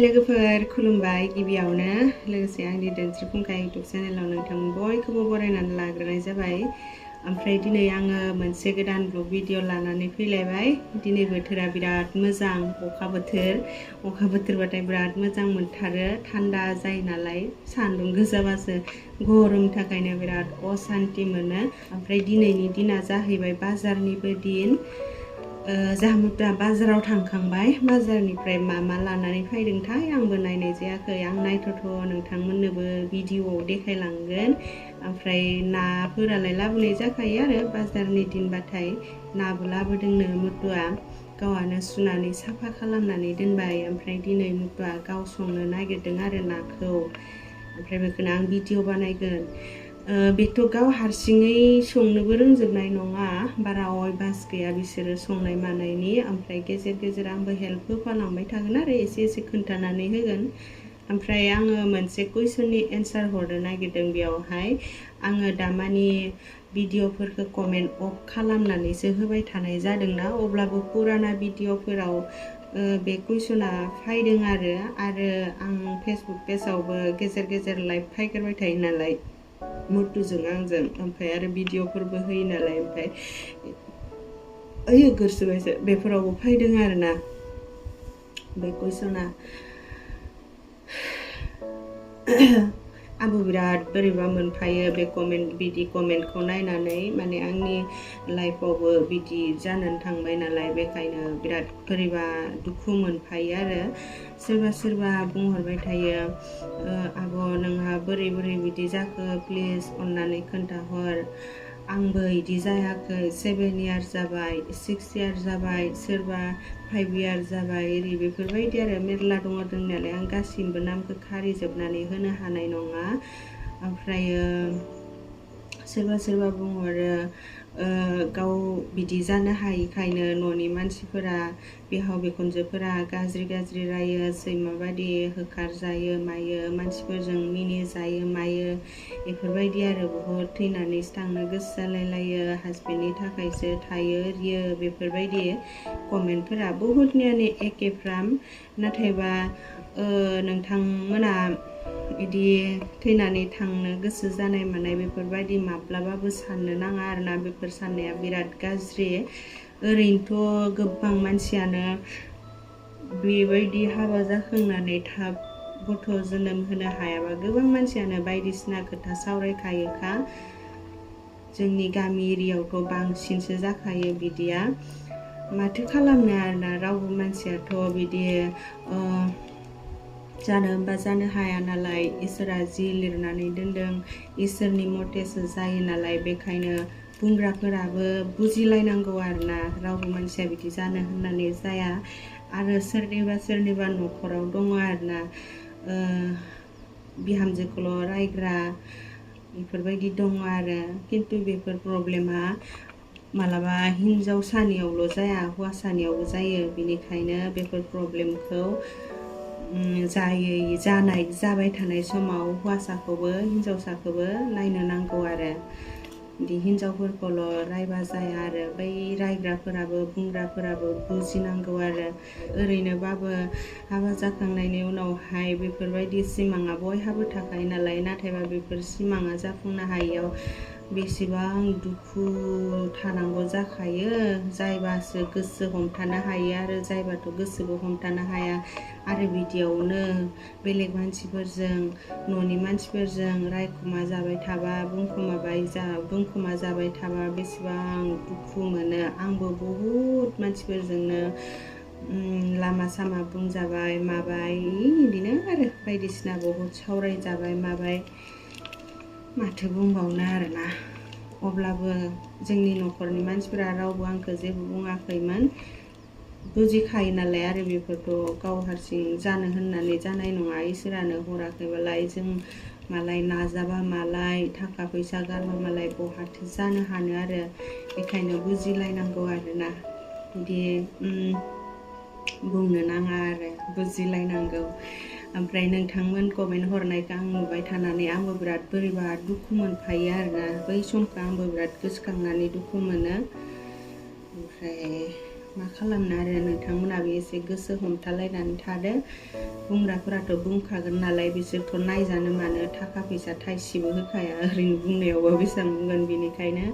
लोगोफोर खुलुमबाय गिबियावनो लोगोसे आंनि दोनस्रि फुंखा इउटुब चेनेलाव नोंथांमोन बयखौबो बरायनानै लाग्रोनाय जाबाय। ओमफ्राय दिनै आङो मोनसे गोदान ब्लग भिडिअ लानानै फैलायबाय। दिनै बोथोरा बिराद मोजां, अखा बोथोरबाथाय बिराद मोजां मोनथारो, थान्दा जायो नालाय, सान्दुं गोसाबासो गरमनि थाखायनो बिराद असान्ति मोनो। ओमफ्राय दिनैनि दिना जाहैबाय बाजारनिबो दिन। जाहा बाजाराव थांखांबाय, बाजारनिफ्राय मा लानानै फैदोंथाय आंबो नायनाय जायाखै। आं नायथ'थ' नोंथांमोननोबो भिडिअआव देखायलांगोन। ओमफ्राय नाफोरालाय लाबोनाय जाखायो आरो बाजारनि दिनबाथाय, नाबो लाबोदोंनो मुथुआ, गावआनो सुनानै साफा खालामनानै दोनबाय। ओमफ्राय दिनै मुथुआ गाव संनो नागिरदों आरो नाखौ, ओमफ्राय बेखौनो आं भिडिअ बानायगोन। बेथ' गाव हारसिङै संनोबो रोंजोबनाय नङा, बारा अयभास गैया बिसोरो संनाय मानायनि। ओमफ्राय गेजेर गेजेर आंबो हेल्प होफालांबाय थागोन आरो एसे खोन्थानानै होगोन। ओमफ्राय आङो मोनसे कुइसननि एन्सार हरनो नागिरदों बेयावहाय। आङो दामानि भिडिअफोरखौ कमेन्ट अफ खालामनानैसो होबाय थानाय जादोंना, अब्लाबो पुराना भिडिअफोराव बे कुइसना फैदों आरो आं फेसबुक पेजावबो गेजेर गेजेर लाइभ फैग्रोबाय थायो नालाय मुथुजों आंजों, ओमफ्राय आरो भिडिअफोरबो होयो नालाय, ओमफ्राय गोसोबायसो बेफोरावबो फैदों आरोना बे कुइसना। आंबो बिराद बोरैबा मोनफायो बे बिदि कमेन्टखौ नायनानै, माने आंनि लाइफआवबो बिदि जानानै थांबाय नालाय, बेखायनो बिराद बोरैबा दुखु मोनफायो आरो। सोरबा बुंहरबाय थायो, आब' नोंहा बोरै बिदि जाखो, प्लिज अननानै खोन्थाहर। आंबो बिदि जायाखै, 7 इयार्स जाबाय, 6 इयार्स जाबाय, सोरबा 5 इयार्स जाबाय, बेफोरबायदि आरो मेरला दङ दंनायालाय। आं गासिबो नामखौ खारिजोबनानै होनो हानाय नङा। ओमफ्रायो सोरबा बुंहरो, गाव बिदि जानो हायिखायनो न'नि मानसिफोरा, बिहाव बिखुनजोफोरा गाज्रि रायो, सैमा बायदि होखारजायो मायो, मानसिफोरजों मिनि जायो मायो, बेफोरबायदि आरो बुहुद थैनानैसो थांनो गोसो जालायलायो, हासबेन्डनि थाखायसो थायो रियो, बेफोरबायदि कमेन्टफोरा बुहुदनियानो एखेफ्राम। नाथायबा नोंथांमोना बिदि थैनानै थांनो गोसो जानाय मानाय बेफोरबायदि माब्लाबाबो साननो नाङा आरोना, बेफोर साननाया बिराद गाज्रि। ओरैनोथ' गोबां मानसियानो बेबायदि हाबा जाखांनानै थाब गथ' जोनोम होनो हायाबा गोबां मानसियानो बायदिसिना खोथा सावरायखायोखा। जोंनि गामि एरियायावथ' बांसिनसो जाखायो बिदिया। माथो खालामनो आरोना, रावबो मानसियाथ' बिदि जानो होनबा जानो हाया नालाय, इसोरा जि लिरनानै दोनदों इसोरनि मथेसो जायो नालाय, बेखायनो बुंग्राफोराबो बुजिलायनांगौ आरोना, रावबो मानसिया बिदि जानो होननानै जाया। आरो सोरनिबा न'खराव दङ आरोना, बिहामजोखौल' रायग्रा, बेफोरबायदि दङ आरो। खिन्थु बेफोर प्रब्लेमा मालाबा हिनजावसानियावल' जाया, हौवासानियावबो जायो। बेनिखायनो बेफोर प्रब्लेमखौ जाबाय थानाय समाव हौवासाखौबो हिनजावसाखौबो नायनो नांगौ आरो। बिदि हिनजावफोरखौल' रायबा जाया आरो, बै रायग्राफोराबो बुंग्राफोराबो बुजिनांगौ आरो। ओरैनोबाबो हाबा जाखांनायनि उनावहाय बेफोरबायदि सिमाङा बयहाबो थाखायो नालाय, नाथायबा बेफोर सिमाङा जाफुंनो हायियाव बेसेबां दुखु थानांगौ जाखायो। जायबासो गोसो हमथानो हायो आरो जायबाथ' गोसोबो हमथानो हाया। आरो बिदियावनो बेलेग मानसिफोरजों, न'नि मानसिफोरजों रायखुमा जाबाय थाबा, बुंखुमा जाबाय थाबा बेसेबां दुखु मोनो। आंबो बहुद मानसिफोरजोंनो लामा सामा बुंजाबाय माबाय, बिदिनो आरो बायदिसिना बहुद सावरायजाबाय माबाय, माथो बुंबावनो आरोना। अब्लाबो जोंनि न'खरनि मानसिफोरा रावबो आंखौ जेबो बुङाखैमोन, बुजिखायो नालाय। आरो बेफोरथ' गाव हारसिं जानो होननानै जानाय नङा, इसोरानो हराखैबालाय जों मालाय नाजाबा मालाय थाखा फैसा गारबा मालाय बहाथो जानो हानो आरो। बेखायनो बुजिलायनांगौ आरोना, बिदि बुंनो नाङा आरो, बुजिलायनांगौ। ओमफ्राय नोंथांमोन कमेन्ट हरनायखौ आं नुबाय थानानै आंबो बिराद बोरैबा दुखु मोनफायो आरोना। बै समखौ आंबो बिराद गोसोखांनानै दुखु मोनो। ओमफ्राय मा खालामनो आरो नोंथांमोनाबो एसे गोसो हमथालायनानै थादो बुंग्राफोराथ' बुंखागोन नालाय बिसोरथ' नायजानो मानो थाखा फैसा थाइसेबो होखाया ओरैनो बुंनायावबो बेसेबां बुंगोन बेनिखायनो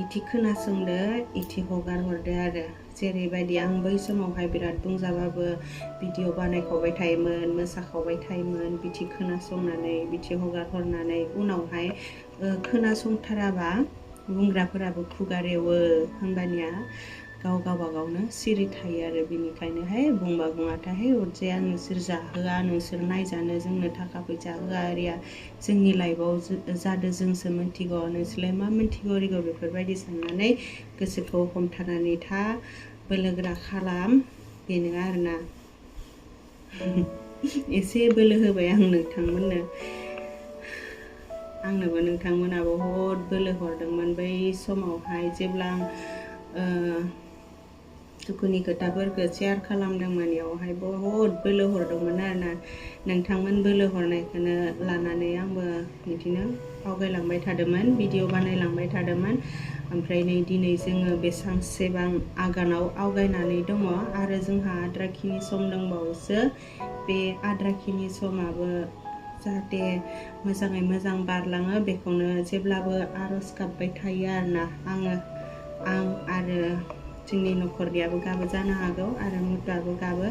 इथि खोनासंदो इथि हगार हरदो आरो जेरैबायदि आं बै समावहाय बिराद बुंजाबाबो भिडिअ बानायखावबाय थायोमोन मोसाखावबाय थायोमोन बिथि खोनासंनानै बिथि हगार हरनानै उनावहाय खोनासंथाराबा बुंग्राफोराबो खुगा रेवो होनबानिया गावबागावनो सिरि थायो आरो बिनिखायनोहाय बुंबा बुङाथाहाय अरजाया नोंसोर जाहोआ नोंसोर नायजानो जोंनो थाखा फैसा होआ आरिया जोंनि लाइफआव जादों जोंसो मिथिगौ नोंसोरलाय मा मिथिगौ ओरिगौ बेफोरबायदि साननानै गोसोखौ हमथानानै था बोलोगोरा खालाम बेनो आरोना एसे बोलो होबाय आं नोंथांमोननो आंनोबो नोंथांमोना बहुद बोलो हरदोंमोन बै समावहाय जेब्ला आं दुखुनि खोथाफोरखौ शेयार खालामदोंमोन बेयावहाय बहुद बोलो हरदोंमोन आरोना नोंथांमोन बोलो हरनायखौनो लानानै आंबो बिदिनो आवगायलांबाय थादोंमोन भिडिअ बानायलांबाय थादोंमोन ओमफ्राय नै दिनै जोङो बेसांसेबां आगानाव आवगायनानै दङ आरो जोंहा आद्राखिनि सम दंबावोसो बे आद्राखिनि समाबो जाहाथे मोजाङै मोजां बारलाङो बेखौनो जेब्लाबो आरज गाबबाय थायो आरोना आं आरो जोंनि नखरनियाबो गाबो जानो हागौ आरो मुथुआबो गाबो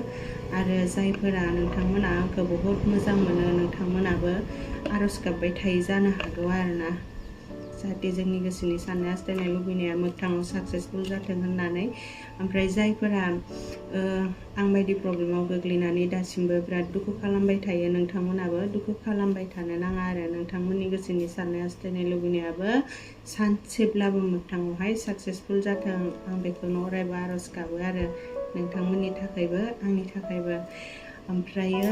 आरो जायफोरा नोंथांमोना आंखौ बहुद मोजां मोनो नोंथांमोनाबो आरज गाबबाय थायो जानो हागौ आरोना जाहाथे जोंनि गोसोनि साननाय हास्थायनाय लुबैनाया मोगथाङाव साक्सेसफुल जाथों होननानै ओमफ्राय जायफोरा आं बायदि प्रब्लेमाव गोग्लैनानै दासिमबो बिराद दुखु खालामबाय थायो नोंथांमोनाबो दुखु खालामबाय थानो नाङा आरो नोंथांमोननि गोसोनि साननाय हास्थायनाय लुबैनायाबो सानसेब्लाबो मोगथाङावहाय साक्सेसफुल जाथों आं बेखौनो अरायबो आरज गाबो आरो नोंथांमोननि थाखायबो आंनि थाखायबो ओमफ्रायो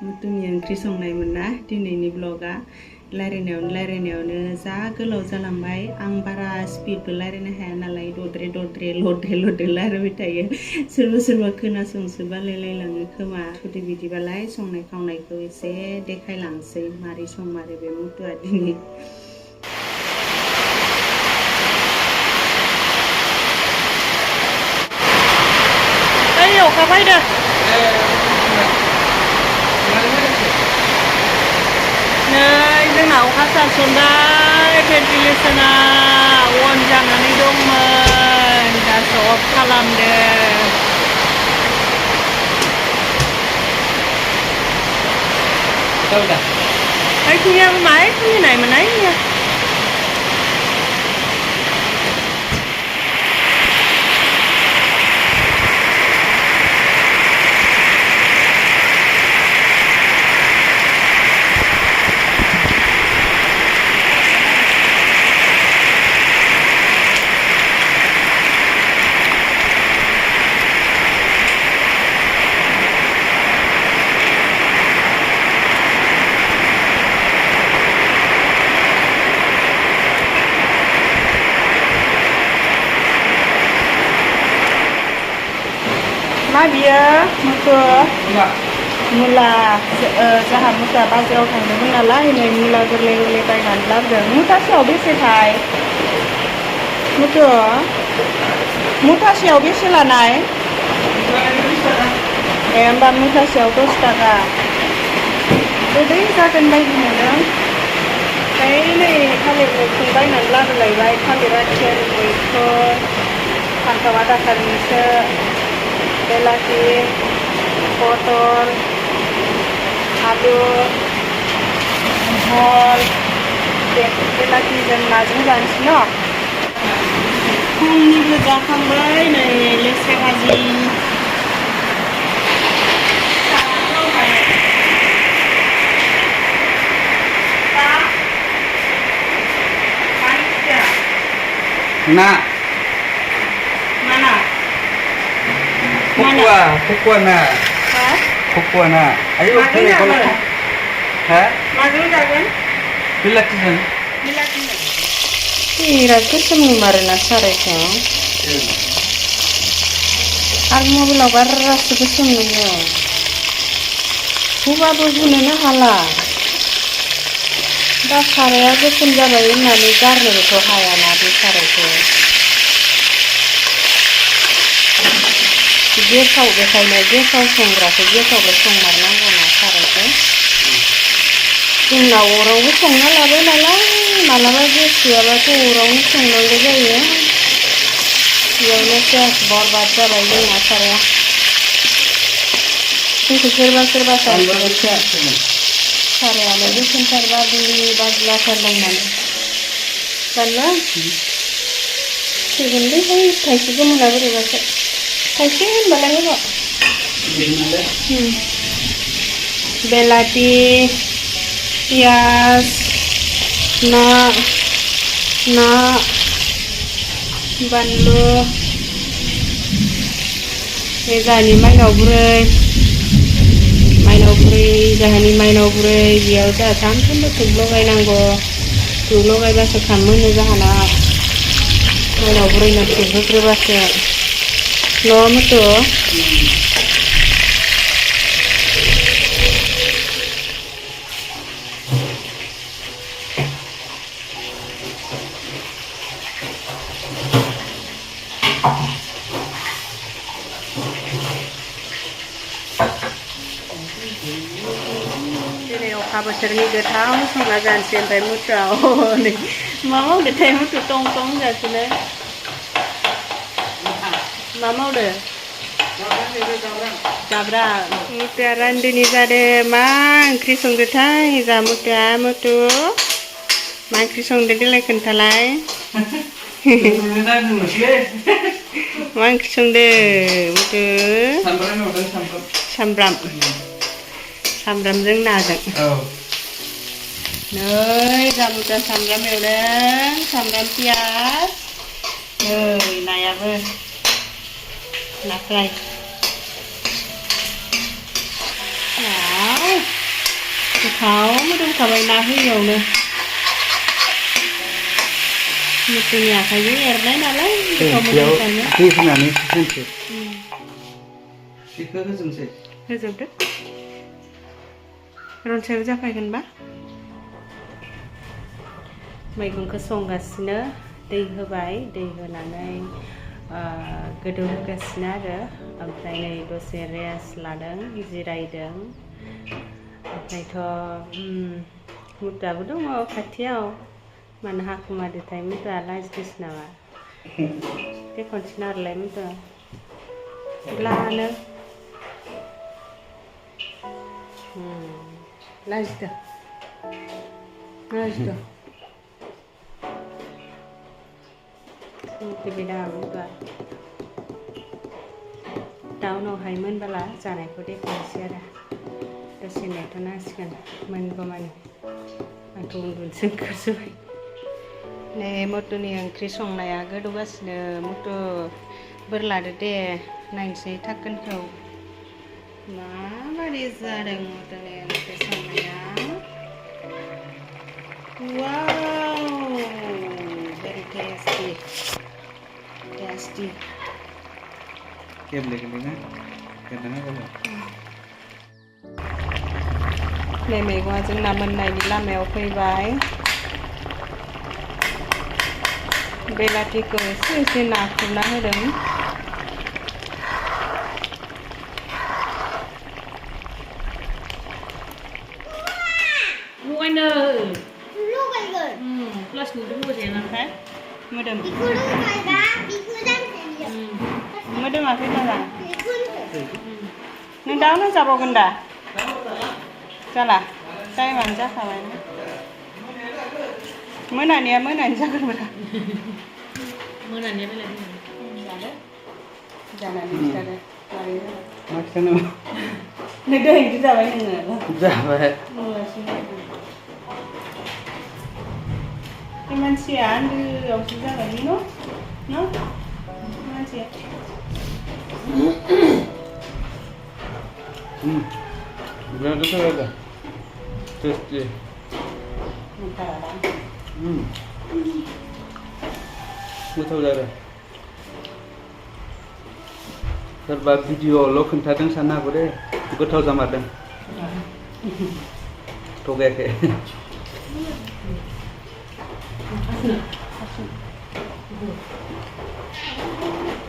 मुथुनि ओंख्रि संनायमोन ना दिनैनि ब्लगा रायलायनायावनो जा गोलाव जालांबाय आं बारा स्पिडबो रायलायनो हाया नालाय दद्रे रायलायबाय थायो सोरबा खोनासंसो बालायलायलाङो खोमा जुदि बिदिबालाय संनाय खावनायखौ एसे देखायलांसै मारै संमारो बे मुथुआ दिनै अखा फैदों नै जोंना अखा सारसनबाय भेन्टिलेसना अन जानानै दंमोन दासो अफ खालामदों खुनिया माय खुलिनाय मोननाय मा बियो मुथु मुला जोंहा मुथुआ बाजाराव थांदोंमोन नालाय नै मुला गोरलै बायनानै लाबोदों मुथासेयाव बेसेथाय मुथु मुथासेयाव बेसे लानाय होमबा मुथासेयाव 10 थाखा गोदै जागोन बायदि मोनो ओमफ्राय नै थालिर मैखुन बायनानै लाबोलायबाय थालिर आथियानि मैखुन फान्थाव आधा खालिसो बेलाथि पटल आलु भल बेलाथिजों नाजों जानोसै न फुंनिबो जाखांबाय नै लेस्रा भाजि ना mana Pukua na. Hah? Pukua na. Ayo Makan apa? Hah? Makan apa? Bilatisan. Bilatisan. Ira ketemu marina sareka. Armo bila barras ketemu nya. Kuba bojune na hala. Da saraya ketemu jabai nani garne to haya na di sareka. गेसाव बेखायनो गेसाव संग्राखौ गेसावबो संमारनांगौना सारायखौ जोंनाव अरावबो संना लाबाय नालाय मालाबा gas गैयाबाथ' अरावनो संनांगौ जायो बेयावनो सेस बरबाद जाबाय जोंना साराया जोंखौ सोरबा सासेयासो सारायानो गोसोमथार बादुलि बादुलाथार दंनानै जानला थैगोनलै थाइसे गोमोना बोरैबासो थाइसे होनबालाय होबा बेलाथि पियाज ना बानलु बे जाहानि माइनाव बुरै जाहानि माइनाव बुरै बेयाव जोंहा सानफ्रोमबो धुप लगायनांगौ धुप लगायबासो खाम मोनो जाहाना माइनाव बुरैनो धुप होग्रोबासो न' मथ' दिनै अखा बोथोरनि गोथाव संना जानोसै ओमफ्राय मुथुआ नै मा मावदोंथाय मुथु टं होनगासिनो मा मावदो जाब्रा मुथुआ रान्दिनि जादों मा ओंख्रि संदोंथाय जा मुथु मा ओंख्रि संदो देलाय खोन्थालाय मा ओंख्रि संदो मुथु सामब्रामजों नाजों नै जामुजा सामब्राम एवदों सामब्राम पियाज नै नायाबो ना फ्राय गोथाव मोदोमखाबाय ना होयियावनो मुथुनि आखाइजों एरनाय नालाय गोथाव मोदोमखायो दै होनानै होसै बेखौ होजोबसै होजोबदो रनसायाबो जाफायगोनबा मैगंखौ संगासिनो दै होबाय दै होनानै गोदौ होगासिनो आरो ओमफ्राय नै दसे रेस्ट लादों जिरायदों ओमफ्रायथ' मुथुआबो दङ खाथियाव मानो हाखुमादोंथाय मुथुआ लाजिदोंसो नामा बे खनसेनो हरलाय मुथुआ लानो लाजिदों फैबायदा मुथुआ दा उनावहाय मोनबोला जानायखौ देखायनोसै आरो दसे नेथ'नांसिगोन मोनगौमानि आंथ' उन्दुनोसो ओंखारजोब्बाय नै मुथुनि ओंख्रि संनाया गोदौगासिनो मुथु बोर लादो दे नायनोसै थाखोनखौ माबायदि जादों मुथुनि ओंख्रि संनाया वाव very tasty गेब्लेगोलैना गेब्लेना जाबाय नै मैगङा जोंना मोननायनि लामायाव फैबाय बेलाथिखौ एसे नाख्रुबना होदों क्लास नुदों मोजाङानोखाय मोदोम मोदोमाखै मोजां नों दाउनो जाबावगोन दा जाला टाइमानो जाखाबाय मोनानिया मोनानि जागोनब्रा मोनानिया बेलाय जादो जानानै खिथादो मा खिथानो नों दहाय ओंख्रि जाबाय नोङो जाबाय बे मानसिया उन्दैयावसो जाबाय न' मानसिया बिराद गोथाव जादों टेस्टि गोथाव जादों सोरबा भिडिअ'आवल' खोन्थादों साननो हागौ दे गोथाव जामारदों थगायाखै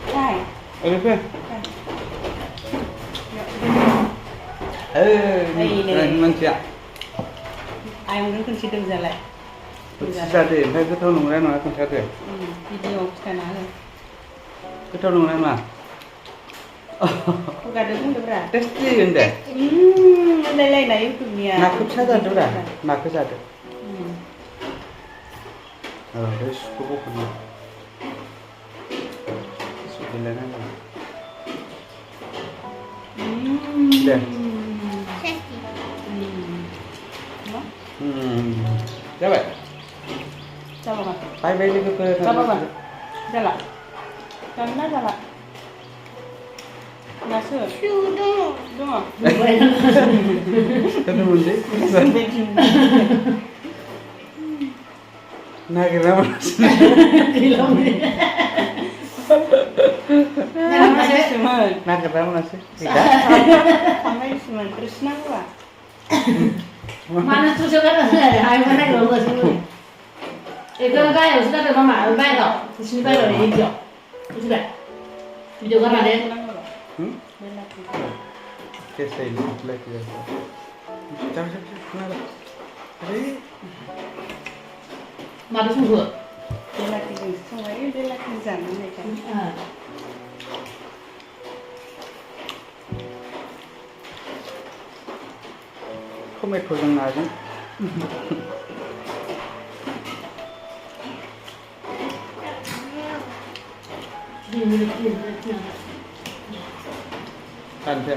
Đây. Ở đây मानसिया आयंजों खनसे दोंजालाय खिथादो ओमफ्राय गोथाव नंगौना नङा खोन्थादो भिडिअ'आव खिथाना हो गोथाव नंगौना नङा खुगादो बुंदोब्रा टेस्टि होनदो होनलायलायनाय इउटुबनिया नाखौ फिसा जादोब्रा नाखौ जादो बे सुखौ बख'नो सुख गैलायनांगौ दे जाबाय जाबाय बाय बाय लोगोफोर जाबाय जाला जाला जाला नासो दङ मोनसै नागिरना मोनासै थांनायसोमोन कृष्णांगौआ Mana susu kan ada, ayo mana kalau nggak sih? Itu kan ya sudah ada mama, bayar, di sini bayar ini hijau, sudah. Video kan ada. कैसे ही लेके जाता चल चल चल अरे Mana susu? dia lagi संबाय dia lagi जानो नायkan टमेट'जों नाजों दानसै